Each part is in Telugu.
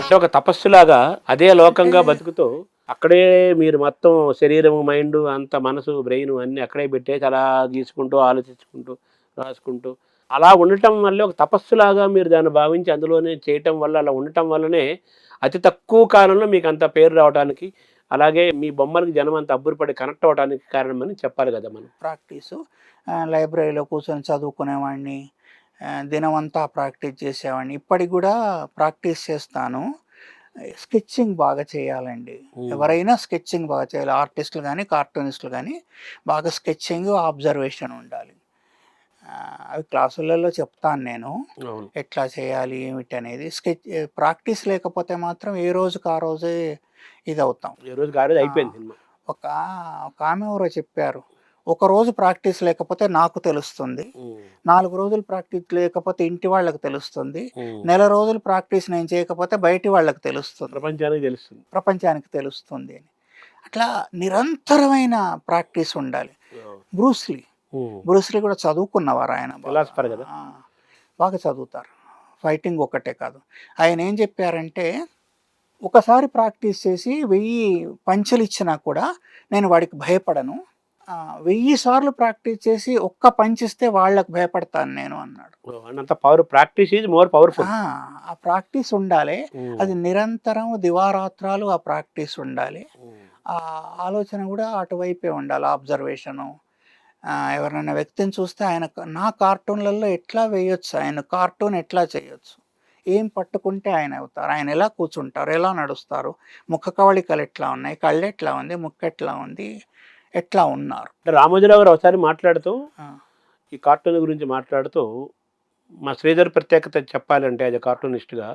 అంటే ఒక తపస్సులాగా అదే లోకంగా బతుకుతూ అక్కడే మీరు మొత్తం శరీరము, మైండ్ అంత మనసు, బ్రెయిన్ అన్నీ అక్కడే పెట్టేసి అలా గీసుకుంటూ, ఆలోచించుకుంటూ, రాసుకుంటూ అలా ఉండటం వల్లే ఒక తపస్సులాగా మీరు దాన్ని భావించి అందులోనే చేయటం వల్ల అలా ఉండటం వల్లనే అతి తక్కువ కాలంలో మీకు అంత పేరు రావడానికి, అలాగే మీ బొమ్మలకి జనం అంత అబ్బురపడి కనెక్ట్ అవ్వడానికి కారణమని చెప్పాలి కదా మనం. ప్రాక్టీసు లైబ్రరీలో కూర్చొని చదువుకునేవాడిని. దినమంతా ప్రాక్టీస్ చేసేవాడిని. ఇప్పటికి కూడా ప్రాక్టీస్ చేస్తాను. స్కెచ్చింగ్ బాగా చేయాలండి. ఎవరైనా స్కెచ్చింగ్ బాగా చేయాలి. ఆర్టిస్టులు కానీ, కార్టూనిస్టులు కానీ బాగా స్కెచ్చింగ్, అబ్జర్వేషన్ ఉండాలి. అవి క్లాసులలో చెప్తాను నేను. అవును. ఎట్లా చేయాలి ఏమిటి అనేది. ప్రాక్టీస్ లేకపోతే మాత్రం ఏ రోజుకి ఆ రోజే ఇదవుతాం. ఈ రోజుకి ఆ రోజు ఆ! అయిపోయింది సినిమా. ఒక ఒక ఆమె ఎవరో చెప్పారు. ఒకరోజు ప్రాక్టీస్ లేకపోతే నాకు తెలుస్తుంది. 4 రోజులు ప్రాక్టీస్ లేకపోతే ఇంటి వాళ్ళకి తెలుస్తుంది. నెల రోజులు ప్రాక్టీస్ నేను చేయకపోతే బయటి వాళ్ళకి తెలుస్తుంది. ప్రపంచానికి తెలుస్తుంది. ప్రపంచానికి తెలుస్తుంది అని. అట్లా నిరంతరమైన ప్రాక్టీస్ ఉండాలి. బ్రూస్లీ బ్రూస్లీ కూడా చదువుకున్నవారు ఆయన. ఫిలాసఫర్ కదా. బాగా చదువుతారు. ఫైటింగ్ ఒక్కటే కాదు. ఆయన ఏం చెప్పారంటే, ఒకసారి ప్రాక్టీస్ చేసి 1000 పంచులు ఇచ్చినా కూడా నేను వాడికి భయపడను. 1000 సార్లు ప్రాక్టీస్ చేసి ఒక్క పంచ్ ఇస్తే వాళ్ళకి భయపడతాను నేను అన్నాడు. అంత power, practice is more powerful. ఆ ప్రాక్టీస్ ఉండాలి. అది నిరంతరం దివారాత్రాలు ఆ ప్రాక్టీస్ ఉండాలి. ఆ ఆలోచన కూడా అటువైపే ఉండాలి. అబ్జర్వేషను. ఎవరైనా వ్యక్తిని చూస్తే ఆయన నా కార్టూన్లలో ఎట్లా వేయొచ్చు, ఆయన కార్టూన్ ఎట్లా చేయొచ్చు, ఏం పట్టుకుంటే ఆయన అవుతారు, ఆయన ఎలా కూర్చుంటారు, ఎలా నడుస్తారు, ముఖ కవళికలు ఎట్లా ఉన్నాయి, కళ్ళు ఎట్లా ఉంది, ముక్కు ఎట్లా ఉంది, ఎట్లా ఉన్నారు. రామోజీరావు గారు ఒకసారి మాట్లాడుతూ ఈ కార్టూన్ గురించి మాట్లాడుతూ, మా శ్రీధర్ ప్రత్యేకత చెప్పాలంటే అది కార్టూనిస్ట్గా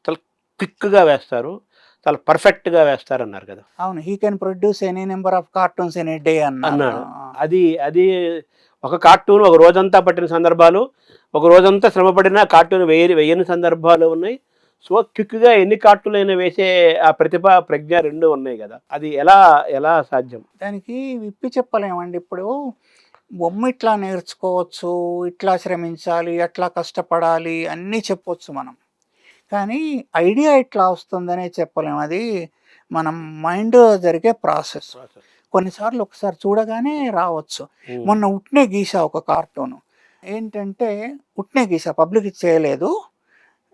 చాలా క్విక్గా వేస్తారు, చాలా పర్ఫెక్ట్గా వేస్తారు అన్నారు కదా. అవును, he can produce any number of cartoons in a day అన్నాడు. అది అది ఒక కార్టూన్ ఒక రోజంతా పట్టిన సందర్భాలు, ఒక రోజంతా శ్రమపడిన కార్టూన్ వేయని సందర్భాలు ఉన్నాయి. సో క్విక్గా ఎన్ని కార్టూన్లు అయినా వేసే ఆ ప్రతిభ, ప్రజ్ఞ రెండు ఉన్నాయి కదా. అది ఎలా ఎలా సాధ్యం? దానికి విప్పి చెప్పలేమండి. ఇప్పుడు బొమ్మ ఇట్లా నేర్చుకోవచ్చు, ఇట్లా శ్రమించాలి, అట్లా కష్టపడాలి అన్నీ చెప్పొచ్చు మనం. కానీ ఐడియా ఎట్లా వస్తుందనే చెప్పలేము. అది మనం మైండ్ జరిగే ప్రాసెస్. కొన్నిసార్లు ఒకసారి చూడగానే రావచ్చు. మొన్న ఉట్నే గీసా ఒక కార్టూను. ఏంటంటే ఉట్నే గీసా, పబ్లిక్ చేయలేదు,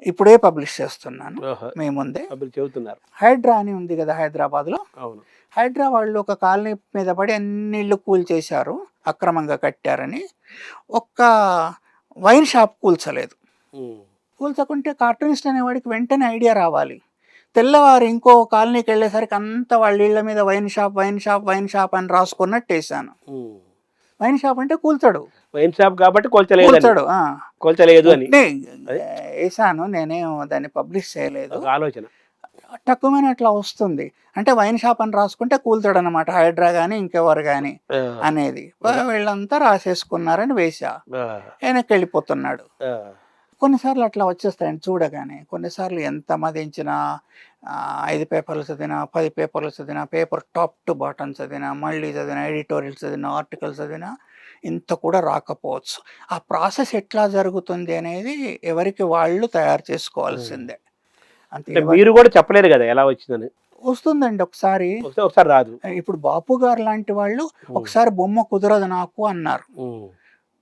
ఇప్పుడే పబ్లిష్ చేస్తున్నాను మీ ముందే. చెబుతున్నారు. హైడ్రా అని ఉంది కదా హైదరాబాద్లో. అవును. హైడ్రా వాళ్ళు ఒక కాలనీ మీద పడి అన్ని ఇళ్ళు కూల్చేశారు, అక్రమంగా కట్టారని. ఒక్క వైన్ షాప్ కూల్చలేదు. కూల్చకుంటే కార్టూనిస్ట్ అనేవాడికి వెంటనే ఐడియా రావాలి. తెల్లవారు ఇంకో కాలనీకి వెళ్ళేసరికి అంతా వాళ్ళ ఇళ్ళ మీద wine shop, wine shop, wine shop అని రాసుకున్నట్టు వేసాను. వైన్ షాప్ అంటే కూల్చాడు, వైన్ షాప్ కాబట్టి కూల్చలేదు అని వేసాను. నేనేం దాన్ని పబ్లిష్ చేయలేదు. ఆలోచన తక్కువని అట్లా వస్తుంది. అంటే వైన్ షాప్ అని రాసుకుంటే కూల్చాడు అనమాట, హైడ్రా కానీ ఇంకెవరు కానీ అనేది. వీళ్ళంతా రాసేసుకున్నారని వేసా, వెనక్కి వెళ్ళిపోతున్నాడు. కొన్నిసార్లు అట్లా వచ్చేస్తాయండి చూడగానే. కొన్నిసార్లు ఎంత మదించినా 5 పేపర్లు చదివినా, 10 పేపర్లు చదివినా, పేపర్ టాప్ టు బాటమ్ చదివినా, మళ్ళీ చదివినా, ఎడిటోరియల్ చదివినా, ఆర్టికల్ చదివినా ఇంత కూడా రాకపోవచ్చు. ఆ ప్రాసెస్ ఎట్లా జరుగుతుంది అనేది ఎవరికి వాళ్ళు తయారు చేసుకోవాల్సిందే. అంటే మీరు కూడా చెప్పలేరు కదా ఎలా వచ్చిందని. వస్తుందండి ఒకసారి, ఒకసారి రాదు. ఇప్పుడు బాపు గారు లాంటి వాళ్ళు ఒకసారి బొమ్మ కుదరదు నాకు అన్నారు,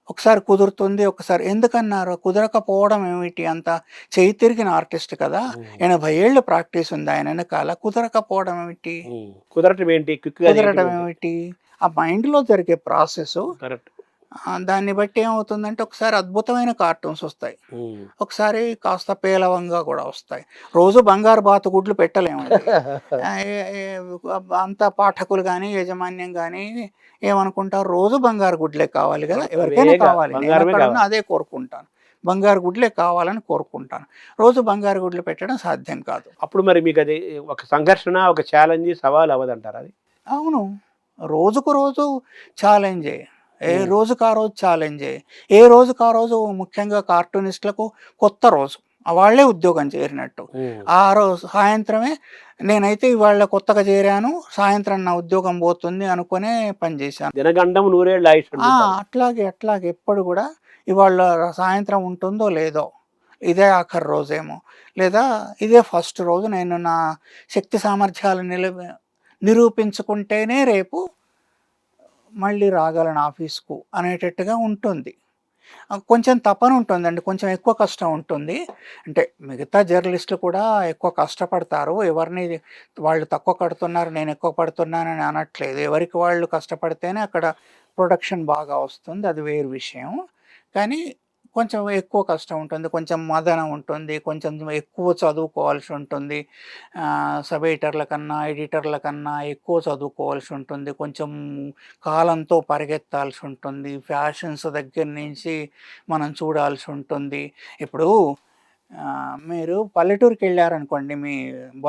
ఒకసారి కుదురుతుంది, ఒకసారి ఎందుకన్నారు? కుదరకపోవడం ఏమిటి? అంత చేయి తిరిగిన ఆర్టిస్ట్ కదా, 80 ఏళ్ళు ప్రాక్టీస్ ఉంది ఆయన వెనకాల. కుదరకపోవడం ఏమిటి? కుదరడం ఏమిటి? ఆ మైండ్లో జరిగే ప్రాసెస్. దాన్ని బట్టి ఏమవుతుందంటే ఒకసారి అద్భుతమైన కార్టూన్స్ వస్తాయి, ఒకసారి కాస్త పేలవంగా కూడా వస్తాయి. రోజు బంగారు బాతుగుడ్లు పెట్టలేమండి. అంత పాఠకులు కానీ యాజమాన్యం కానీ ఏమనుకుంటారు, రోజు బంగారు గుడ్లే కావాలి కదా, ఎవరికైనా కావాలి, నేను అదే కోరుకుంటాను, బంగారు గుడ్లే కావాలని కోరుకుంటాను. రోజు బంగారు గుడ్లు పెట్టడం సాధ్యం కాదు. అప్పుడు మరి మీకు అది ఒక సంఘర్షణ, ఒక ఛాలెంజ్, సవాల్ అవ్వదంటారు అది? అవును, రోజుకు రోజు ఛాలెంజే, ఏ రోజుకు ఆ రోజు ఛాలెంజే. ఏ రోజుకు ఆ రోజు ముఖ్యంగా కార్టూనిస్టులకు కొత్త రోజు, వాళ్ళే ఉద్యోగం చేరినట్టు. ఆ రోజు సాయంత్రమే నేనైతే ఇవాళ కొత్తగా చేరాను, సాయంత్రం నా ఉద్యోగం పోతుంది అనుకునే పనిచేశాను. దినగండం 100 ఏళ్ళు. అట్లాగే ఎప్పుడు కూడా ఇవాళ సాయంత్రం ఉంటుందో లేదో, ఇదే ఆఖరి రోజేమో, లేదా ఇదే ఫస్ట్ రోజు, నేను నా శక్తి సామర్థ్యాలు నిరూపించుకుంటేనే రేపు మళ్ళీ రాగలను ఆఫీస్కు అనేటట్టుగా ఉంటుంది. కొంచెం తపన ఉంటుందండి, కొంచెం ఎక్కువ కష్టం ఉంటుంది. అంటే మిగతా జర్నలిస్టులు కూడా ఎక్కువ కష్టపడతారు, ఎవరిని వాళ్ళు తక్కువ కడుతున్నారు నేను ఎక్కువ పడుతున్నానని అనట్లేదు. ఎవరికి వాళ్ళు కష్టపడితేనే అక్కడ ప్రొడక్షన్ బాగా వస్తుంది, అది వేరు విషయం. కానీ కొంచెం ఎక్కువ కష్టం ఉంటుంది, కొంచెం మదన ఉంటుంది, కొంచెం ఎక్కువ చదువుకోవాల్సి ఉంటుంది. సబ్ ఎడిటర్ల కన్నా ఎడిటర్ల కన్నా ఎక్కువ చదువుకోవాల్సి ఉంటుంది, కొంచెం కాలంతో పరిగెత్తాల్సి ఉంటుంది, ఫ్యాషన్స్ దగ్గర నుంచి మనం చూడాల్సి ఉంటుంది. ఇప్పుడు మీరు పల్లెటూరుకి వెళ్ళారనుకోండి, మీ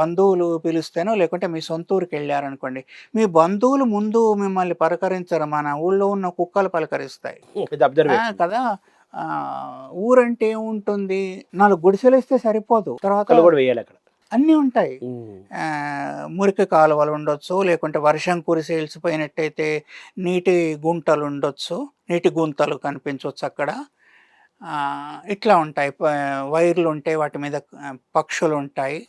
బంధువులు పిలిస్తేనో లేకుంటే మీ సొంత ఊరికి వెళ్ళారనుకోండి, మీ బంధువులు ముందు మిమ్మల్ని పలకరించరు, మన ఊళ్ళో ఉన్న కుక్కలు పలకరిస్తాయి. ఇది అబ్జర్వ్ కదా. ఊరంటే ఏముంటుంది, 4 గుడిసెలేస్తే సరిపోదు, తర్వాత కూడా వేయాలి అక్కడ. అన్నీ ఉంటాయి. మురికి కాలువలు ఉండొచ్చు, లేకుంటే వర్షం కురిసి వెలిసిపోయినట్టయితే నీటి గుంటలు ఉండొచ్చు, నీటి గుంతలు కనిపించవచ్చు అక్కడ. ఇట్లా ఉంటాయి, వైర్లు ఉంటాయి, వాటి మీద పక్షులు ఉంటాయి.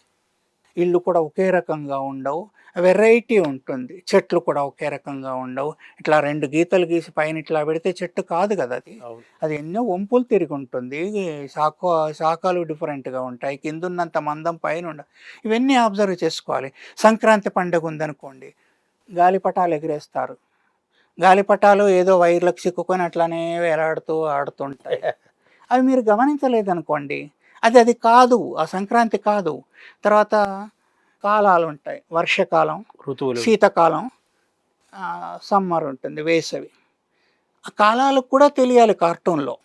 ఇళ్ళు కూడా ఒకే రకంగా ఉండవు, వెరైటీ ఉంటుంది. చెట్లు కూడా ఒకే రకంగా ఉండవు. ఇట్లా 2 గీతలు గీసి పైన ఇట్లా పెడితే చెట్టు కాదు కదా అది. అది ఎన్నో వంపులు తిరిగి ఉంటుంది, శాఖలు డిఫరెంట్గా ఉంటాయి, కిందున్నంత మందం పైన ఉండవు. ఇవన్నీ అబ్జర్వ్ చేసుకోవాలి. సంక్రాంతి పండుగ ఉందనుకోండి, గాలిపటాలు ఎగిరేస్తారు. గాలిపటాలు ఏదో వైర్లకు చిక్కుకొని అట్లానే వేలాడుతూ ఆడుతుంటాయి. అవి మీరు గమనించలేదనుకోండి, అది కాదు, ఆ సంక్రాంతి కాదు. తర్వాత కాలాలు ఉంటాయి, వర్షకాలం, ఋతువులు, శీతాకాలం, సమ్మర్ ఉంటుంది, వేసవి. ఆ కాలాలకు కూడా తెలియాలి కార్టూన్లో.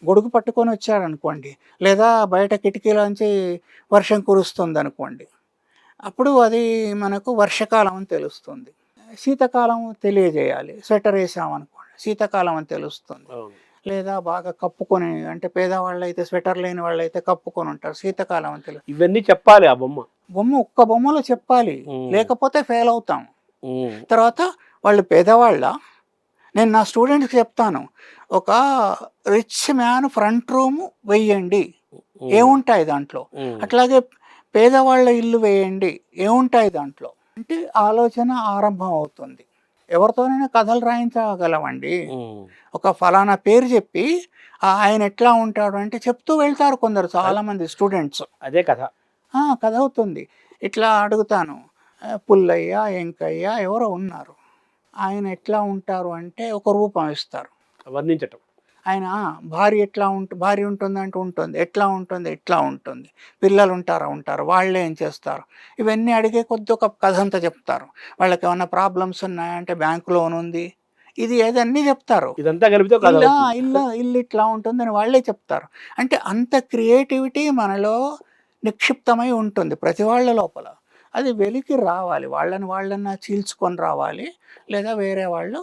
గొడుగు పట్టుకొని వచ్చారనుకోండి, లేదా బయట కిటికీలోంచి వర్షం కురుస్తుంది అనుకోండి, అప్పుడు అది మనకు వర్షకాలం అని తెలుస్తుంది. శీతాకాలం తెలియజేయాలి, స్వెటర్ వేసామనుకోండి శీతాకాలం అని తెలుస్తుంది. లేదా బాగా కప్పుకొని, అంటే పేదవాళ్ళు అయితే స్వెటర్ లేని వాళ్ళు అయితే కప్పుకొని ఉంటారు, శీతాకాలం అని తెలుసు. ఇవన్నీ చెప్పాలి. ఆ బొమ్మ ఒక్క బొమ్మలో చెప్పాలి, లేకపోతే ఫెయిల్ అవుతాం. తర్వాత వాళ్ళు పేదవాళ్ళ, నేను నా స్టూడెంట్స్కి చెప్తాను, ఒక రిచ్ మ్యాన్ ఫ్రంట్ రూమ్ వేయండి, ఏముంటాయి దాంట్లో, అట్లాగే పేదవాళ్ళ ఇల్లు వేయండి, ఏముంటాయి దాంట్లో, అంటే ఆలోచన ఆరంభం అవుతుంది. ఎవరితోనైనా కథలు రాయించగలమండి. ఒక ఫలానా పేరు చెప్పి ఆయన ఎట్లా ఉంటాడు అంటే చెప్తూ వెళ్తారు కొందరు, చాలామంది స్టూడెంట్స్. అదే కథ కథ అవుతుంది. ఇట్లా అడుగుతాను, పుల్లయ్య, ఎంకయ్య ఎవరో ఉన్నారు, ఆయన ఎట్లా ఉంటారు అంటే ఒక రూపం ఇస్తారు, వర్ణించటం. ఆయన భార్య ఎట్లా భార్య ఉంటుందంటే ఉంటుంది, ఎట్లా ఉంటుంది, ఎట్లా ఉంటుంది, పిల్లలు ఉంటారు, వాళ్ళే ఏం చేస్తారు, ఇవన్నీ అడిగే కొద్ది ఒక కథ అంతా చెప్తారు. వాళ్ళకి ఏమైనా ప్రాబ్లమ్స్ ఉన్నాయంటే బ్యాంక్ లోన్ ఉంది, ఇది ఏదన్నీ చెప్తారు. ఇదంతా కలిపితే ఇల్లు ఇట్లా ఉంటుందని వాళ్ళే చెప్తారు. అంటే అంత క్రియేటివిటీ మనలో నిక్షిప్తమై ఉంటుంది ప్రతి వాళ్ళ లోపల. అది వెలికి రావాలి, వాళ్ళని చీల్చుకొని రావాలి, లేదా వేరే వాళ్ళు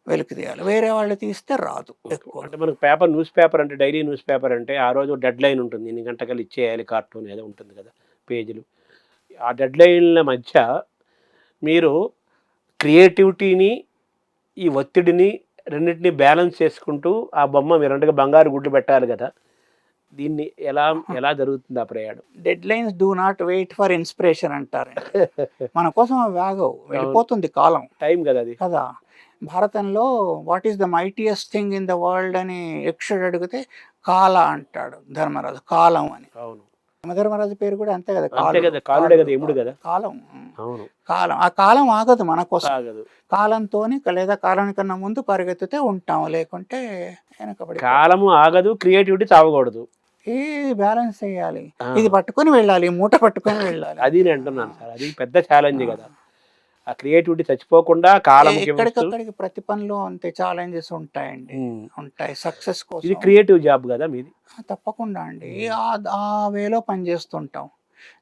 వెలికి తీయాలి, వేరే వాళ్ళు తీస్తే రాదు ఎక్కువ. అంటే మనకు న్యూస్ పేపర్ అంటే, డైలీ న్యూస్ పేపర్ అంటే ఆ రోజు డెడ్ లైన్ ఉంటుంది, ఇన్ని గంటకల్లా ఇచ్చేయాలి కార్టూన్ ఏదో ఉంటుంది కదా, పేజీలు. ఆ డెడ్ లైన్ల మధ్య మీరు క్రియేటివిటీని, ఈ ఒత్తిడిని, రెండింటిని బ్యాలెన్స్ చేసుకుంటూ ఆ బొమ్మ మీరు అంటే బంగారు గుడ్లు పెట్టాలి కదా, దీన్ని ఎలా జరుగుతుంది ఆ ప్రయాణం? Deadlines do not wait for inspiration అంటారు. మన కోసం అవి ఆగవు, వెళ్ళిపోతుంది కాలం, టైం కదా అది కదా. భారతంలో what is the మైటియస్ట్ thing in the world అని యక్షుడు అడిగితే కాల అంటాడు ధర్మరాజు, కాలం అని. అవును, యమధర్మరాజు పేరు కూడా అంతే కదా, కాలుడే కదా, ఎముడు కదా, కాలం. అవును, కాలం, ఆ కాలం ఆగదు మన కోసం, కాలంతో లేదా కాలానికన్నా ముందు పరిగెత్తితే ఉంటాం, లేకుంటే వెనకబడి. కాలము ఆగదు, క్రియేటివిటీ చావకూడదు, ఏ బ్యాలెన్స్ చేయాలి, ఇది పట్టుకొని వెళ్ళాలి, మూట పట్టుకొని వెళ్ళాలి. అది నేను అంటున్నాను సార్, అది పెద్ద ఛాలెంజ్ కదా, ఆ క్రియేటివిటీ చచ్చిపోకుండా కాలం. ఎక్కడికక్కడికి ప్రతి పనిలో అంతే ఛాలెంజెస్ ఉంటాయండి, ఉంటాయి. సక్సెస్ కోసం ఇది క్రియేటివ్ జాబ్ కదా మీది. తప్పకుండా అండి, ఆ వేలో పనిచేస్తుంటాం.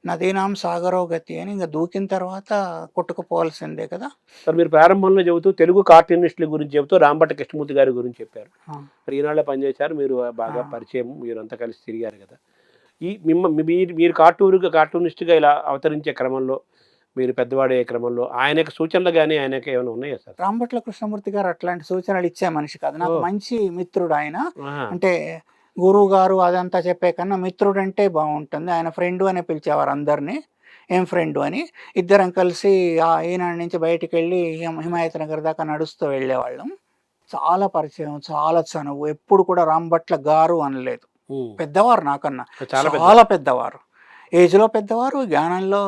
నదీనాం సాగరో గతి అని, ఇంకా దూకిన తర్వాత కొట్టుకుపోవాల్సిందే కదా. సార్ మీరు ప్రారంభంలో చెబుతూ తెలుగు కార్టూనిస్టుల గురించి చెబుతూ రాంభట్ట కృష్ణమూర్తి గారి గురించి చెప్పారు. మరి ఈనాళ్ళ పనిచేశారు, మీరు బాగా పరిచయం, మీరు అంతా కలిసి తిరిగారు కదా. మీరు కార్టూనిస్ట్గా ఇలా అవతరించే క్రమంలో, మీరు పెద్దవాడే క్రమంలో ఆయనకు సూచనలు కానీ ఆయనకి ఏమైనా ఉన్నాయా సార్? రాంభట్ల కృష్ణమూర్తి గారు అట్లాంటి సూచనలు ఇచ్చే మనిషి కాదు, నాకు మంచి మిత్రుడు ఆయన. అంటే గురువు గారు అదంతా చెప్పే కన్నా మిత్రుడు అంటే బాగుంటుంది. ఆయన ఫ్రెండు అనే పిలిచేవారు అందరినీ. ఏం ఫ్రెండు అని. ఇద్దరం కలిసి ఈనాడు నుంచి బయటికెళ్ళి హిమాయత్ నగర్ దాకా నడుస్తూ వెళ్ళేవాళ్ళం. చాలా పరిచయం, చాలా చనువు. ఎప్పుడు కూడా రాంభట్ల గారు అనలేదు. పెద్దవారు నాకన్నా. చాలా పెద్దవారు. ఏజ్‌లో పెద్దవారు, జ్ఞానంలో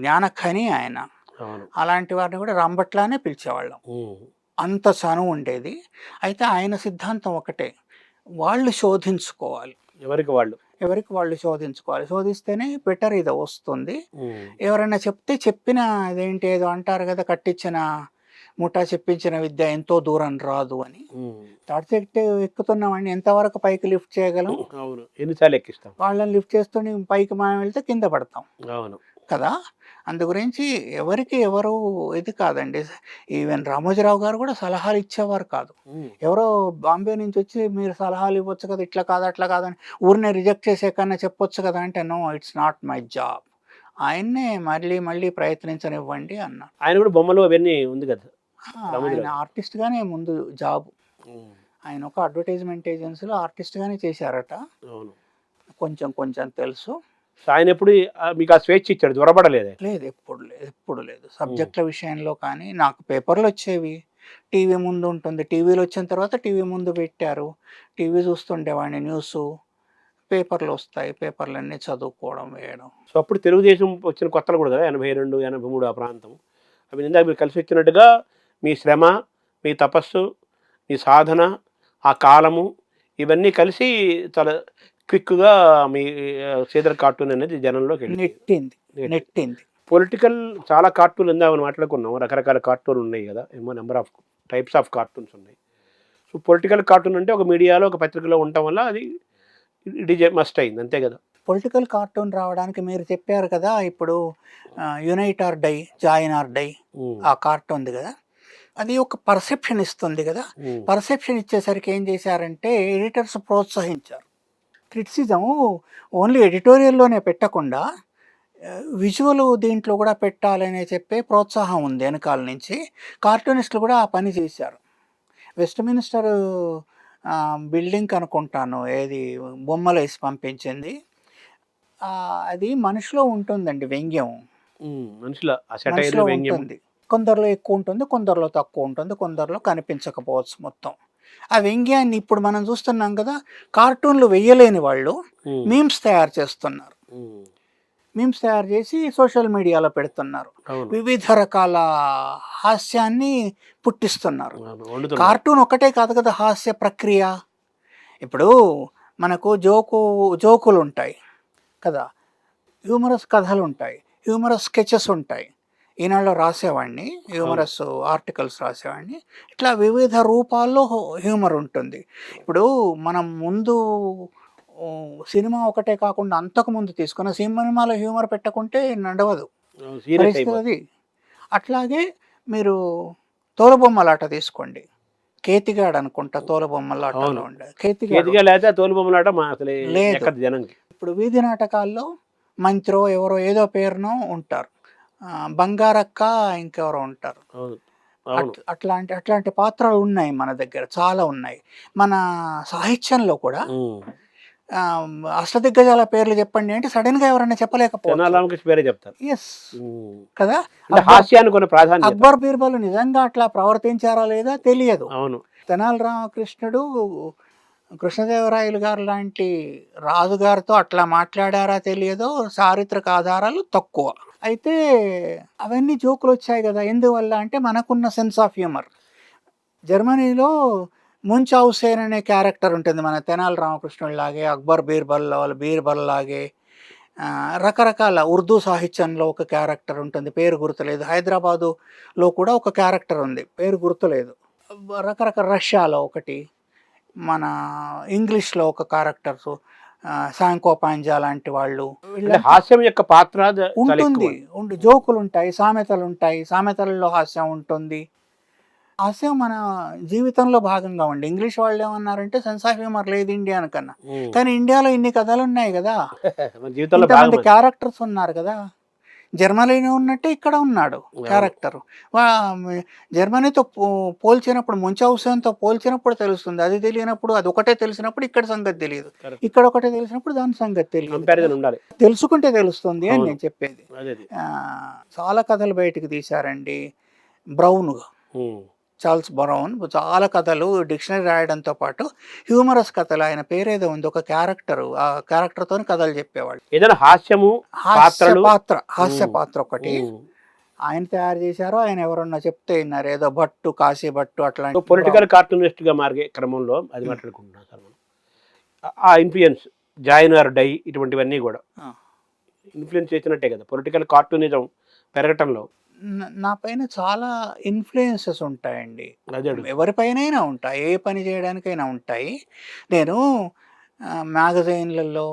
జ్ఞాన ఖని ఆయన. అలాంటి వారిని కూడా రాంభట్ల అనే పిలిచేవాళ్ళం. అంత చనువు ఉండేది. అయితే ఆయన సిద్ధాంతం ఒకటే. వాళ్ళు శోధించుకోవాలి. ఎవరికి వాళ్ళు శోధించుకోవాలి. శోధిస్తేనే బెటర్ ఇది వస్తుంది. ఎవరైనా చెప్తే చెప్పిన అదేంటి ఏదో అంటారు కదా, కట్టించిన ముఠా చెప్పించిన విద్య ఎంతో దూరం రాదు అని. తాటి చెట్టు ఎక్కుతున్నామని ఎంతవరకు పైకి లిఫ్ట్ చేయగలం? అవును, ఎన్నిసార్లు ఎక్కిస్తాం? వాళ్ళని లిఫ్ట్ చేస్తూనే పైకి మనం వెళ్తే కింద పడతాం. అవును కదా. అందు గురించి ఎవరికి ఎవరు ఇది కాదండి. ఈవెన్ రామోజీరావు గారు కూడా సలహాలు ఇచ్చేవారు కాదు. ఎవరో బాంబే నుంచి వచ్చి మీరు సలహాలు ఇవ్వచ్చు కదా, ఇట్లా కాదు అట్లా కాదని ఊరినే రిజెక్ట్ చేసే కన్నా చెప్పొచ్చు కదా అంటే, no it's not my job, ఆయన్నే మళ్ళీ మళ్ళీ ప్రయత్నించనివ్వండి అన్న. ఆయన కూడా బొమ్మలు అవన్నీ ఉంది కదా. ఆయన ఆర్టిస్ట్ గానే ముందు జాబ్. ఆయన ఒక అడ్వర్టైజ్మెంట్ ఏజెన్సీలో ఆర్టిస్ట్ గానే చేశారట. కొంచెం కొంచెం తెలుసు. ఆయన ఎప్పుడు మీకు ఆ స్వేచ్ఛ ఇచ్చాడు, దొరబడలేదు? లేదు, ఎప్పుడు లేదు. సబ్జెక్టుల విషయంలో కానీ నాకు పేపర్లు వచ్చేవి, టీవీ ముందు ఉంటుంది. టీవీలో వచ్చిన తర్వాత టీవీ ముందు పెట్టారు, టీవీ చూస్తుండేవాడిని. న్యూస్ పేపర్లు వస్తాయి, పేపర్లన్నీ చదువుకోవడం వేయడం. సో అప్పుడు తెలుగుదేశం వచ్చిన కొత్తలు కూడా కదా, 82, 83 ఆ ప్రాంతం. అవి ఇందాక మీరు కలిసి వచ్చినట్టుగా మీ శ్రమ, మీ తపస్సు, మీ సాధన, ఆ కాలము, ఇవన్నీ కలిసి చాలా క్విక్గా మీ శ్రీధర్ కార్టూన్ అనేది జనంలోకి నెట్టింది. పొలిటికల్ చాలా కార్టూన్లు ఇందామని మాట్లాడుకున్నాం. రకరకాల కార్టూన్లు ఉన్నాయి కదా, ఏమో number of types of cartoons ఉన్నాయి. సో పొలిటికల్ కార్టూన్ అంటే ఒక మీడియాలో, ఒక పత్రికలో ఉండటం వల్ల అది ఇట్ ఈజ్ మస్ట్ అయింది, అంతే కదా. పొలిటికల్ కార్టూన్ రావడానికి మీరు చెప్పారు కదా, ఇప్పుడు unite or die, join or die ఆ కార్టూన్ ఉంది కదా, అది ఒక పర్సెప్షన్ ఇస్తుంది కదా. పర్సెప్షన్ ఇచ్చేసరికి ఏం చేశారంటే ఎడిటర్స్ ప్రోత్సహించారు. క్రిటిసిజం ఓన్లీ ఎడిటోరియల్లోనే పెట్టకుండా విజువల్ దీంట్లో కూడా పెట్టాలనే చెప్పే ప్రోత్సాహం ఉంది వెనకాల నుంచి. కార్టూనిస్టులు కూడా ఆ పని చేశారు. వెస్ట్ మినిస్టర్ బిల్డింగ్ అనుకుంటాను, ఏది బొమ్మలు వేసి పంపించింది. అది మనిషిలో ఉంటుందండి వ్యంగ్యం, మనిషిలో ఉంటుంది. కొందరిలో ఎక్కువ ఉంటుంది, కొందరిలో తక్కువ ఉంటుంది, కొందరిలో కనిపించకపోవచ్చు మొత్తం. ఆ వ్యంగ్యాన్ని ఇప్పుడు మనం చూస్తున్నాం కదా, కార్టూన్లు వెయ్యలేని వాళ్ళు మీమ్స్ తయారు చేస్తున్నారు. మీమ్స్ తయారు చేసి సోషల్ మీడియాలో పెడుతున్నారు. వివిధ రకాల హాస్యాన్ని పుట్టిస్తున్నారు. కార్టూన్ ఒకటే కాదు కదా హాస్య ప్రక్రియ. ఇప్పుడు మనకు జోకులు ఉంటాయి కదా, హ్యూమరస్ కథలు ఉంటాయి, హ్యూమరస్ స్కెచెస్ ఉంటాయి. ఈనాడులో రాసేవాడిని, హ్యూమరస్ ఆర్టికల్స్ రాసేవాడిని. ఇట్లా వివిధ రూపాల్లో హ్యూమర్ ఉంటుంది. ఇప్పుడు మనం ముందు సినిమా ఒకటే కాకుండా అంతకుముందు తీసుకున్న సినిమాలో హ్యూమర్ పెట్టకుంటే నడవదు పరిస్థితి అది. అట్లాగే మీరు తోలుబొమ్మలాట తీసుకోండి, కేతిగాడు అనుకుంటా తోలుబొమ్మలాటలో ఉండే లేదు. ఇప్పుడు వీధి నాటకాల్లో మంత్రో ఎవరో ఏదో పేరునో ఉంటారు, బంగారక్క ఇంకెవరో ఉంటారు. అట్లాంటి పాత్రలు ఉన్నాయి మన దగ్గర, చాలా ఉన్నాయి. మన సాహిత్యంలో కూడా అష్టదిగ్గజాల పేర్లు చెప్పండి అంటే సడన్ గా ఎవరైనా చెప్పలేకపోతారు. కదా. అక్బర్ బీర్బల్ నిజంగా అట్లా ప్రవర్తించారా లేదా తెలియదు. తెనాలి రామకృష్ణుడు కృష్ణదేవరాయలు గారు లాంటి రాజుగారితో అట్లా మాట్లాడారా తెలియదో, చారిత్రక ఆధారాలు తక్కువ. అయితే అవన్నీ జోకులు వచ్చాయి కదా, ఎందువల్ల అంటే మనకున్న సెన్స్ ఆఫ్ హ్యూమర్. జర్మనీలో ముంచౌసేన్ అనే క్యారెక్టర్ ఉంటుంది మన తెనాలి రామకృష్ణుడి లాగే, అక్బర్ బీర్బల్ లాగే. రకరకాల ఉర్దూ సాహిత్యంలో ఒక క్యారెక్టర్ ఉంటుంది, పేరు గుర్తులేదు. హైదరాబాదులో కూడా ఒక క్యారెక్టర్ ఉంది, పేరు గుర్తులేదు. రకరకాల రష్యాలో ఒకటి, మన ఇంగ్లీష్లో ఒక క్యారెక్టర్స్, శాంకో పాంజా లాంటి వాళ్ళు. హాస్యం యొక్క పాత్ర ఉంటుంది, జోకులు ఉంటాయి, సామెతలు ఉంటాయి, సామెతలలో హాస్యం ఉంటుంది. హాస్యం మన జీవితంలో భాగంగా ఉండి. ఇంగ్లీష్ వాళ్ళు ఏమన్నారంటే సెన్స్ ఆఫ్ హ్యూమర్ లేదు ఇండియా కన్నా, కానీ ఇండియాలో ఇన్ని కథలు ఉన్నాయి కదా, ఇంతమంది క్యారెక్టర్స్ ఉన్నారు కదా. జర్మనీలో ఉన్నట్టే ఇక్కడ ఉన్నాడు క్యారెక్టర్. జర్మనీతో పోల్చినప్పుడు ముంచౌసెన్తో పోల్చినప్పుడు తెలుస్తుంది. అది తెలియనప్పుడు, అది ఒకటే తెలిసినప్పుడు ఇక్కడ సంగతి తెలియదు, Correct. ఇక్కడ ఒకటే తెలిసినప్పుడు దాని సంగతి తెలియదు. కంపారిజన్ ఉండాలి. తెలుసుకుంటే తెలుస్తుంది అని అవును. నేను చెప్పేది. అదే అది. చాలా కథలు బయటకు తీశారండి. బ్రౌన్, ఉమ్. చార్ల్స్ బ్రౌన్ చాలా కథలు డిక్షనరీ రాయడంతో పాటు హ్యూమరస్ కథలు, ఆయన పేరేదో ఉంది, ఒక క్యారెక్టర్, ఆ క్యారెక్టర్తో కథలు చెప్పేవాళ్ళు. ఏదైనా హాస్య పాత్రలు. హాస్య పాత్ర ఒకటి ఆయన తయారు చేశారు. ఆయన ఎవరన్నా చెప్తే విన్నారు, ఏదో భట్టు, కాశీ భట్టు అట్లాంటి. పొలిటికల్ కార్టూనిస్ట్ గా మారే క్రమంలో అది మాట్లాడుకుంటున్నాం సార్ మనం. ఆ ఇన్ఫ్లుయెన్స్ జాయిన్ ఆర్ డై ఇటువంటివన్నీ కూడా ఇన్ఫ్లుయెన్స్ చేసినట్టే కదా పొలిటికల్ కార్టూనిజం పెరగటంలో. నా పైన చాలా ఇన్ఫ్లుయెన్సెస్ ఉంటాయండి, అదే ఎవరిపైనైనా ఉంటాయి, ఏ పని చేయడానికైనా ఉంటాయి. నేను మ్యాగజైన్లలో,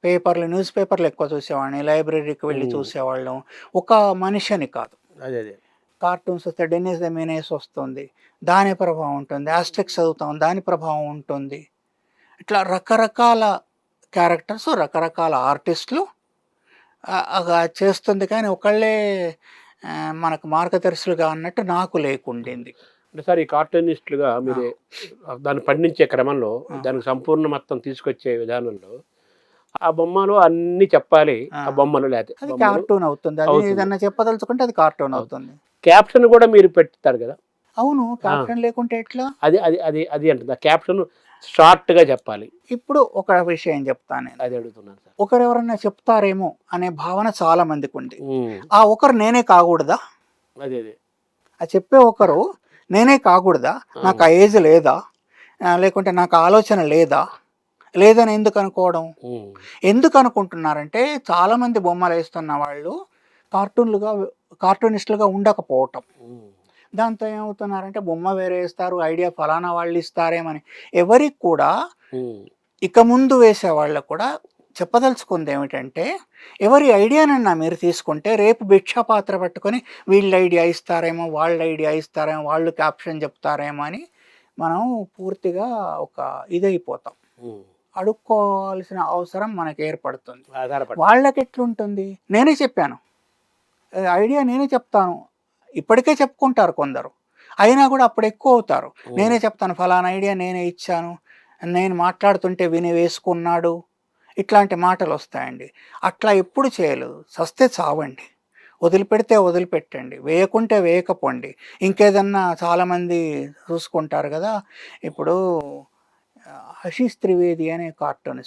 పేపర్లు, న్యూస్ పేపర్లు ఎక్కువ చూసేవాడిని, లైబ్రరీకి వెళ్ళి చూసేవాళ్ళం. ఒక మనిషిని కాదు, అదే అదే కార్టూన్స్ వస్తే డెన్నిస్ ద మీనేస్ వస్తుంది, దాని ప్రభావం ఉంటుంది, ఆస్ట్రిక్స్ చదువుతాం, దాని ప్రభావం ఉంటుంది. ఇట్లా రకరకాల క్యారెక్టర్స్, రకరకాల ఆర్టిస్టులు చేస్తుంది. కానీ ఒకళ్ళే మనకు మార్గదర్శులుగా అన్నట్టు నాకు లేకుండింది. అంటే సార్ ఈ కార్టూనిస్టులుగా మీరు దాన్ని పండించే క్రమంలో దానికి సంపూర్ణ మొత్తం తీసుకొచ్చే విధానంలో ఆ బొమ్మలు అన్ని చెప్పాలి, ఆ బొమ్మలు లేకపోతే అది కార్టూన్ అవుతుంది. అది ఏదన్నా చెప్పదలుచుకుంటే అది కార్టూన్ అవుతుంది. క్యాప్షన్ కూడా మీరు పెడతారు కదా. అవును, క్యాప్షన్ లేకుంటే ఎట్లా? అది అది అది అది అంటే ఆ క్యాప్షన్ షార్ట్ గా చెప్పాలి. ఇప్పుడు ఒక విషయం చెప్తాను నేను, అది అడుగుతున్నాను సార్. ఒకరెవరన్నా చెప్తారేమో అనే భావన చాలా మందికి ఉంది. ఆ ఒకరు నేనే కాకూడదా? అదే అదే ఆ చెప్పే ఒకరు నేనే కాకూడదా? నాకు ఆ ఏజ్ లేదా, లేకుంటే నాకు ఆలోచన లేదా, లేదని ఎందుకు అనుకోవడం? ఎందుకు అనుకుంటున్నారంటే చాలా మంది బొమ్మలు వేస్తున్న వాళ్ళు కార్టూనిస్టులుగా ఉండకపోవటం. దాంతో ఏమవుతున్నారంటే బొమ్మ వేరే వేస్తారు, ఐడియా ఫలానా వాళ్ళు ఇస్తారేమని. ఎవరికి కూడా ఇక ముందు వేసే వాళ్ళకు కూడా చెప్పదలుచుకుంది ఏమిటంటే, ఎవరి ఐడియానన్నా మీరు తీసుకుంటే రేపు భిక్షా పాత్ర పట్టుకొని వీళ్ళ ఐడియా ఇస్తారేమో, వాళ్ళ ఐడియా ఇస్తారేమో, వాళ్ళు క్యాప్షన్ చెప్తారేమో అని మనం పూర్తిగా ఒక ఇదైపోతాం. అడుక్కోవాల్సిన అవసరం మనకు ఏర్పడుతుంది. వాళ్ళకి ఎట్లుంటుంది, నేనే చెప్పాను, ఐడియా నేనే చెప్తాను, ఇప్పటికే చెప్పుకుంటారు కొందరు, అయినా కూడా అప్పుడు ఎక్కువ అవుతారు. నేనే చెప్తాను, ఫలానా ఐడియా నేనే ఇచ్చాను, నేను మాట్లాడుతుంటే విని వేసుకున్నాడు, ఇట్లాంటి మాటలు వస్తాయండి. అట్లా ఎప్పుడు చేయలేదు. సస్తే చావండి, వదిలిపెడితే వదిలిపెట్టండి, వేయకుంటే వేయకపోండి. ఇంకేదన్నా చాలామంది చూసుకుంటారు కదా, ఇప్పుడు ఆశీష్ త్రివేది అనే కార్టూన్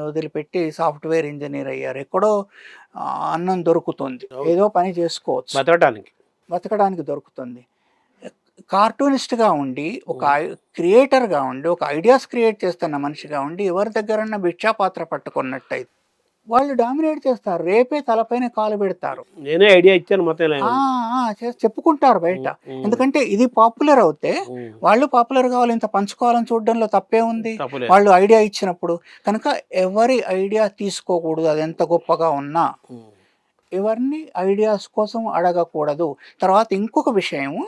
వదిలిపెట్టి సాఫ్ట్వేర్ ఇంజనీర్ అయ్యారు. ఎక్కడో అన్నం దొరుకుతుంది, ఏదో పని చేసుకోవచ్చు, బతకడానికి దొరుకుతుంది. కార్టూనిస్ట్గా ఉండి, ఒక క్రియేటర్గా ఉండి, ఒక ఐడియాస్ క్రియేట్ చేస్తున్న మనిషిగా ఉండి ఎవరి దగ్గరన్నా భిక్షాపాత్ర పట్టుకున్నట్టయితే వాళ్ళు డామినేట్ చేస్తారు, రేపే తలపైన కాలు పెడతారు. నేనే ఐడియా ఇచ్చాను మొత్తం చెప్పుకుంటారు బయట. ఎందుకంటే ఇది పాపులర్ అవుతే వాళ్ళు పాపులర్ కావాలి, ఇంత పంచుకోవాలని చూడడంలో తప్పే ఉంది వాళ్ళు ఐడియా ఇచ్చినప్పుడు. కనుక ఎవరి ఐడియా తీసుకోకూడదు, అది ఎంత గొప్పగా ఉన్నా. ఎవరిని ఐడియాస్ కోసం అడగకూడదు. తర్వాత ఇంకొక విషయము,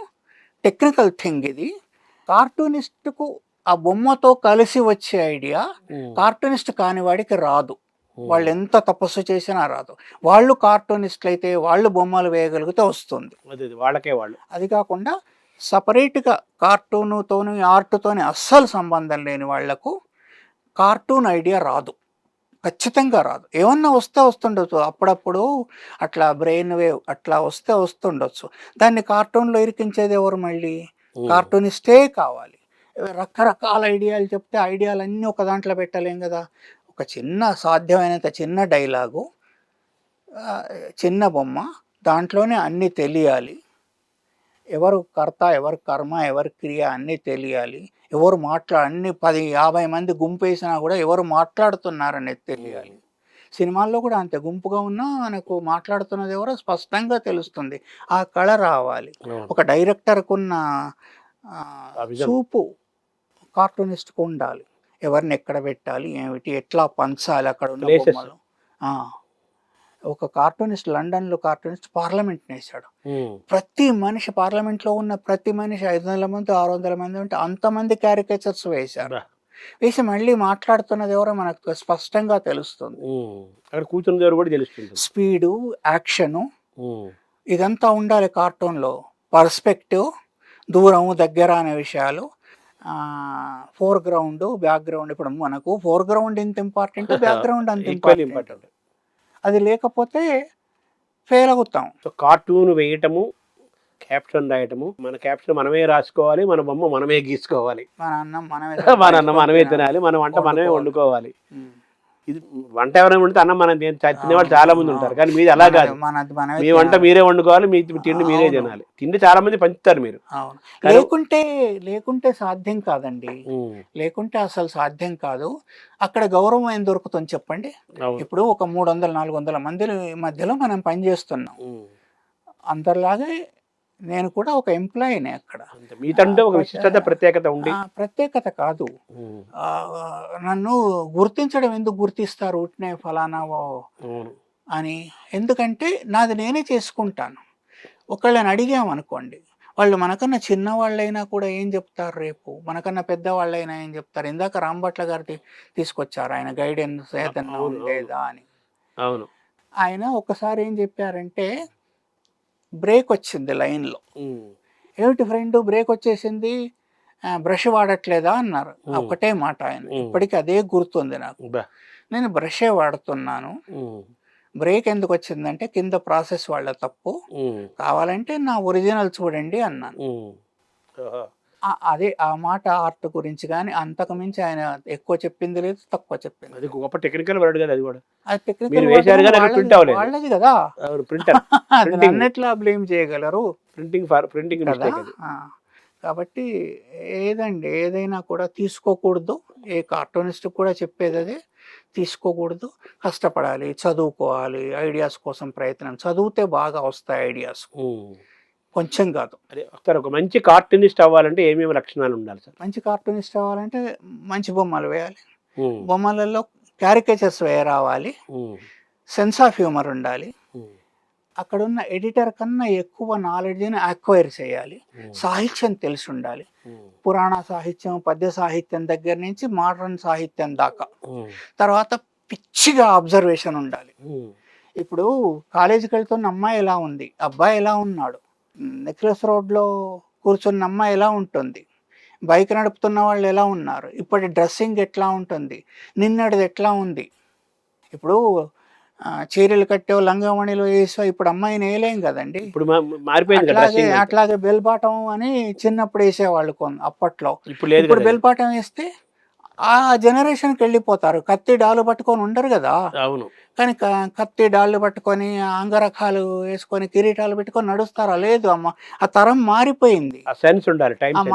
టెక్నికల్ థింగ్ ఇది, కార్టూనిస్ట్కు ఆ బొమ్మతో కలిసి వచ్చే ఐడియా కార్టూనిస్ట్ కాని వాడికి రాదు. వాళ్ళు ఎంత తపస్సు చేసినా రాదు. వాళ్ళు కార్టూనిస్టులు అయితే వాళ్ళు బొమ్మలు వేయగలిగితే వస్తుంది, వాళ్ళకే వాళ్ళు. అది కాకుండా సపరేట్గా కార్టూన్తోని ఆర్ట్తోని అస్సలు సంబంధం లేని వాళ్లకు కార్టూన్ ఐడియా రాదు, ఖచ్చితంగా రాదు. ఏమన్నా వస్తుండొచ్చు అప్పుడప్పుడు, అట్లా బ్రెయిన్ వేవ్ అట్లా వస్తుండొచ్చు. దాన్ని కార్టూన్లో ఇరికించేది ఎవరు? మళ్ళీ కార్టూనిస్టే కావాలి. రకరకాల ఐడియాలు చెప్తే ఐడియాలన్నీ ఒక దాంట్లో పెట్టలేం కదా. ఒక చిన్న సాధ్యమైనంత చిన్న డైలాగు, చిన్న బొమ్మ, దాంట్లోనే అన్నీ తెలియాలి. ఎవరు కర్త, ఎవరు కర్మ, ఎవరు క్రియ అన్నీ తెలియాలి. ఎవరు అన్ని 10-50 మంది గుంపు వేసినా కూడా ఎవరు మాట్లాడుతున్నారనేది తెలియాలి. సినిమాల్లో కూడా అంతే, గుంపుగా ఉన్నా మనకు మాట్లాడుతున్నది ఎవరో స్పష్టంగా తెలుస్తుంది. ఆ కళ రావాలి. ఒక డైరెక్టర్కున్న చూపు కార్టూనిస్ట్కు ఉండాలి. ఎవరిని ఎక్కడ పెట్టాలి, ఏమిటి, ఎట్లా పంచాలి, అక్కడ ఉన్న బొమ్మలు. ఒక కార్టూనిస్ట్, లండన్లో కార్టూనిస్ట్ పార్లమెంట్ వేశాడు. ప్రతి మనిషి, పార్లమెంట్లో ఉన్న ప్రతి మనిషి 500 మంది 600 మంది ఉంటే అంతమంది క్యారికేచర్స్ వేశారు. వేసి మళ్ళీ మాట్లాడుతున్నది ఎవరో మనకు స్పష్టంగా తెలుస్తుంది. అక్కడ కూర్చున్న కూడా తెలుస్తుంది. స్పీడు, యాక్షను, ఇదంతా ఉండాలి కార్టూన్లో. పర్స్పెక్టివ్, దూరము దగ్గర అనే విషయాలు, ఫోర్గ్రౌండ్ బ్యాక్గ్రౌండ్. ఇప్పుడు మనకు ఫోర్గ్రౌండ్ ఎంత ఇంపార్టెంట్, బ్యాక్గ్రౌండ్ అంత ఈక్వల్ ఇంపార్టెంట్. ఇంపార్టెంట్. అది లేకపోతే ఫెయిల్ అవుతాం. సో కార్టూన్ వేయటము, క్యాప్షన్ రాయటము, మన క్యాప్షన్ మనమే రాసుకోవాలి, మన బొమ్మ మనమే గీసుకోవాలి, మన అన్నం మనమే మన అన్నం మనమే తినాలి, మన వంట మనమే వండుకోవాలి. ఇది వంట ఎవరైనా వండితే అన్నం మనం తినేవాళ్ళు చాలా మంది ఉంటారు, కానీ మీది అలా కాదు. మీ వంట మీరే వండుకోవాలి, మీ తిండి మీరే తినాలి. తిండి చాలా మంది పంచుతారు మీరు. లేకుంటే సాధ్యం కాదండి. లేకుంటే అసలు సాధ్యం కాదు. అక్కడ గౌరవం ఏం దొరుకుతుంది చెప్పండి. ఇప్పుడు ఒక 300-400 మంది మధ్యలో మనం పని చేస్తున్నాం. అందరిలాగే నేను కూడా ఒక ఎంప్లాయీనే అక్కడ. మీతంటే ఒక విశిష్టత, ప్రత్యేకత ఉంది. ప్రత్యేకత కాదు, నన్ను గుర్తించడం ఎందుకు గుర్తిస్తారు ఉట్నే ఫలానా అని? ఎందుకంటే నాది నేనే చేసుకుంటాను. ఒకళ్ళని అడిగామనుకోండి, వాళ్ళు మనకన్నా చిన్నవాళ్ళైనా కూడా ఏం చెప్తారు, రేపు మనకన్నా పెద్దవాళ్ళైనా ఏం చెప్తారు. ఇందాక రాంభట్ల గారు తీసుకొచ్చారు, ఆయన గైడెన్స్ ఏదన్నా ఉండేదా అని. అవును, ఆయన ఒకసారి ఏం చెప్పారంటే, బ్రేక్ వచ్చింది లైన్లో. ఏమిటి ఫ్రెండ్ బ్రేక్ వచ్చేసింది, బ్రష్ వాడట్లేదా అన్నారు. ఒకటే మాట ఆయన, ఇప్పటికీ అదే గుర్తుంది నాకు. నేను బ్రషే వాడుతున్నాను, బ్రేక్ ఎందుకు వచ్చిందంటే కింద ప్రాసెస్ వాళ్ళ తప్పు, కావాలంటే నా ఒరిజినల్ చూడండి అన్నాను. అదే ఆ మాట ఆర్ట్ గురించి. కానీ అంతకు మించి ఆయన ఎక్కువ చెప్పింది లేదు, తక్కువ చెప్పింది. అది గొప్ప టెక్నికల్ వర్డ్ కదా, అది కూడా. అది టెక్నికల్ వాళ్ళది కదా, అన్నిట్లా బ్లేమ్ చేయగలరు. ప్రింటింగ్ కదా. కాబట్టి ఏదైనా కూడా తీసుకోకూడదు. ఏ కార్టూనిస్ట్ కూడా చెప్పేది అదే, తీసుకోకూడదు. కష్టపడాలి, చదువుకోవాలి, ఐడియాస్ కోసం ప్రయత్నం. చదివితే బాగా వస్తాయి ఐడియాస్, కొంచెం కాదు. అదే సార్, ఒక మంచి కార్టూనిస్ట్ అవ్వాలంటే ఏమేమి లక్షణాలు ఉండాలి సార్? మంచి కార్టూనిస్ట్ అవ్వాలంటే మంచి బొమ్మలు వేయాలి, బొమ్మలలో క్యారికేచర్స్ రావాలి, సెన్స్ ఆఫ్ హ్యూమర్ ఉండాలి, అక్కడున్న ఎడిటర్ కన్నా ఎక్కువ నాలెడ్జ్ని అక్వైర్ చేయాలి, సాహిత్యం తెలిసి ఉండాలి. పురాణ సాహిత్యం, పద్య సాహిత్యం దగ్గర నుంచి మోడర్న్ సాహిత్యం దాకా. తర్వాత పిచ్చిగా అబ్జర్వేషన్ ఉండాలి. ఇప్పుడు కాలేజీకి వెళ్తున్న అమ్మాయి ఎలా ఉంది, అబ్బాయి ఎలా ఉన్నాడు, నెక్లెస్ రోడ్లో కూర్చున్న అమ్మాయి ఎలా ఉంటుంది, బైక్ నడుపుతున్న వాళ్ళు ఎలా ఉన్నారు, ఇప్పటి డ్రెస్సింగ్ ఎట్లా ఉంటుంది, నిన్నటిది ఎట్లా ఉంది. ఇప్పుడు చీరలు కట్టో లంగామణిలో వేసో ఇప్పుడు అమ్మాయిని వేయలేం కదండి. ఇప్పుడు మారిపోయింది. అట్లాగే బెల్పాటం అని చిన్నప్పుడు వేసేవాళ్ళు అప్పట్లో. ఇప్పుడు బెల్పాటం వేస్తే ఆ జనరేషన్కి వెళ్ళిపోతారు. కత్తి డాలు పట్టుకొని ఉండరు కదా. అవును. కానీ కత్తి డాళ్ళు పట్టుకొని, అంగరఖాలు వేసుకొని, కిరీటాలు పెట్టుకొని నడుస్తారా? లేదు అమ్మ, ఆ తరం మారిపోయింది,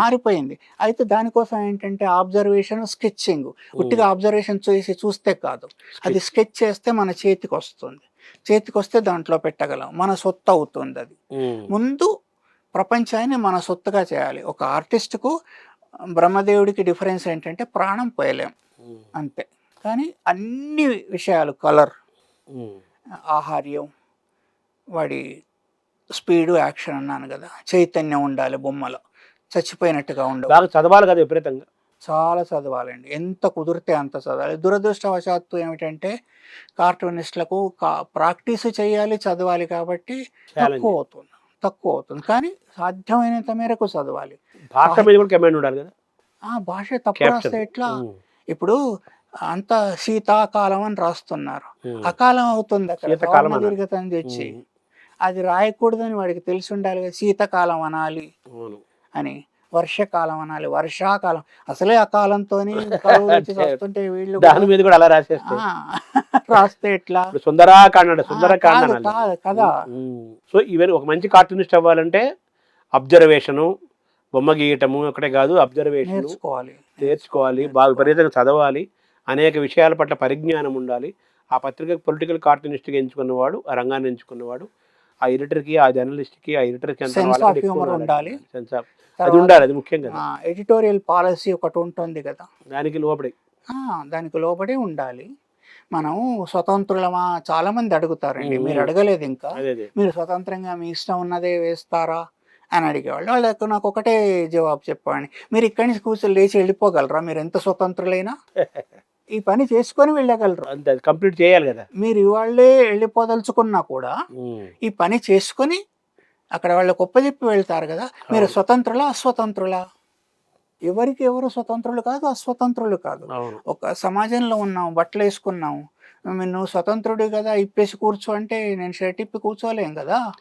మారిపోయింది. అయితే దానికోసం ఏంటంటే అబ్జర్వేషన్, స్కెచ్చింగ్. ఉట్టిగా అబ్జర్వేషన్ చూస్తే కాదు, అది స్కెచ్ చేస్తే మన చేతికి వస్తుంది. చేతికి వస్తే దాంట్లో పెట్టగలం, మన సొత్తు అవుతుంది. అది ముందు ప్రపంచాన్ని మన సొత్తుగా చేయాలి. ఒక ఆర్టిస్ట్కు బ్రహ్మదేవుడికి డిఫరెన్స్ ఏంటంటే ప్రాణం పోయలేం అంతే. కానీ అన్ని విషయాలు, కలర్, ఆహార్యం, వాడి స్పీడు, యాక్షన్ అన్నాను కదా, చైతన్యం ఉండాలి బొమ్మలో, చచ్చిపోయినట్టుగా ఉండాలి. చదవాలి కదా, విపరీతంగా చాలా చదవాలండి, ఎంత కుదిరితే అంత చదవాలి. దురదృష్టవశాత్తు ఏమిటంటే కార్టూనిస్టులకు ప్రాక్టీస్ చేయాలి, చదవాలి కాబట్టి తక్కువ అవుతుంది. కానీ సాధ్యమైనంత మేరకు చదవాలి. భాష మీద కూడా కమాండ్ ఉండాలి కదా. భాష తప్పు రాస్తే ఎట్లా? ఇప్పుడు అంత శీతాకాలం అని రాస్తున్నారు, అకాలం అవుతుంది అక్కడ దీర్ఘతం తెచ్చి. అది రాయకూడదని వాడికి తెలిసి ఉండాలి కదా, శీతాకాలం అనాలి అని, వర్షాకాలం అనాలి, వర్షాకాలం. అసలే అకాలంతో వస్తుంటే వీళ్ళు దాని మీద కూడా అలా రాస్తే ఎట్లా? సుందరకాండ కదా. సో ఇవన్నీ ఒక మంచి కార్టూనిస్ట్ అవ్వాలంటే అబ్జర్వేషను, బొమ్మ గీయటము ఒకటే కాదు, అబ్జర్వేషన్ నేర్చుకోవాలి, బాగా విపరీతంగా చదవాలి, అనేక విషయాల పట్ల పరిజ్ఞానం ఉండాలి. ఆ పత్రిక పొలిటికల్ కార్టూనిస్ట్గా ఎంచుకున్నవాడు, ఆ రంగాన్ని ఎంచుకున్నవాడు, ఆ ఎడిటర్కి, ఆ జర్నలిస్ట్కి, ఆ ఎడిటర్కి ఉండాలి. అది ఉండాలి, అది ముఖ్యం కదా. ఎడిటోరియల్ పాలసీ ఒకటి ఉంటుంది కదా, దానికి లోబడి ఉండాలి. మనం స్వతంత్రులమా? చాలా మంది అడుగుతారండి, మీరు అడగలేదు ఇంకా. మీరు స్వతంత్రంగా మీ ఇష్టం ఉన్నదే వేస్తారా అని అడిగేవాళ్ళు. వాళ్ళకు నాకు ఒకటే జవాబు చెప్పండి, మీరు ఇక్కడి నుంచి కూర్చొని లేచి వెళ్ళిపోగలరా? మీరు ఎంత స్వతంత్రులైనా ఈ పని చేసుకొని వెళ్ళగలరు. అంతే, అది కంప్లీట్ చేయాలి కదా. మీరు ఇవాళ్ళే వెళ్ళిపోదలుచుకున్నా కూడా ఉమ్. ఈ పని చేసుకొని అక్కడ వాళ్ళకి ఒప్పజెప్పి వెళ్తారు కదా. మీరు అవును. స్వతంత్రులా అస్వతంత్రులా? ఎవరికి ఎవరు స్వతంత్రులు కాదు, అస్వతంత్రులు కాదు. అవును. ఒక సమాజంలో ఉన్నాం, బట్టలు వేసుకున్నాం, నువ్వు స్వతంత్రుడు కదా ఇప్పేసి కూర్చో అంటే నేను షర్ట్ ఇప్పి కూర్చోలేం కదా.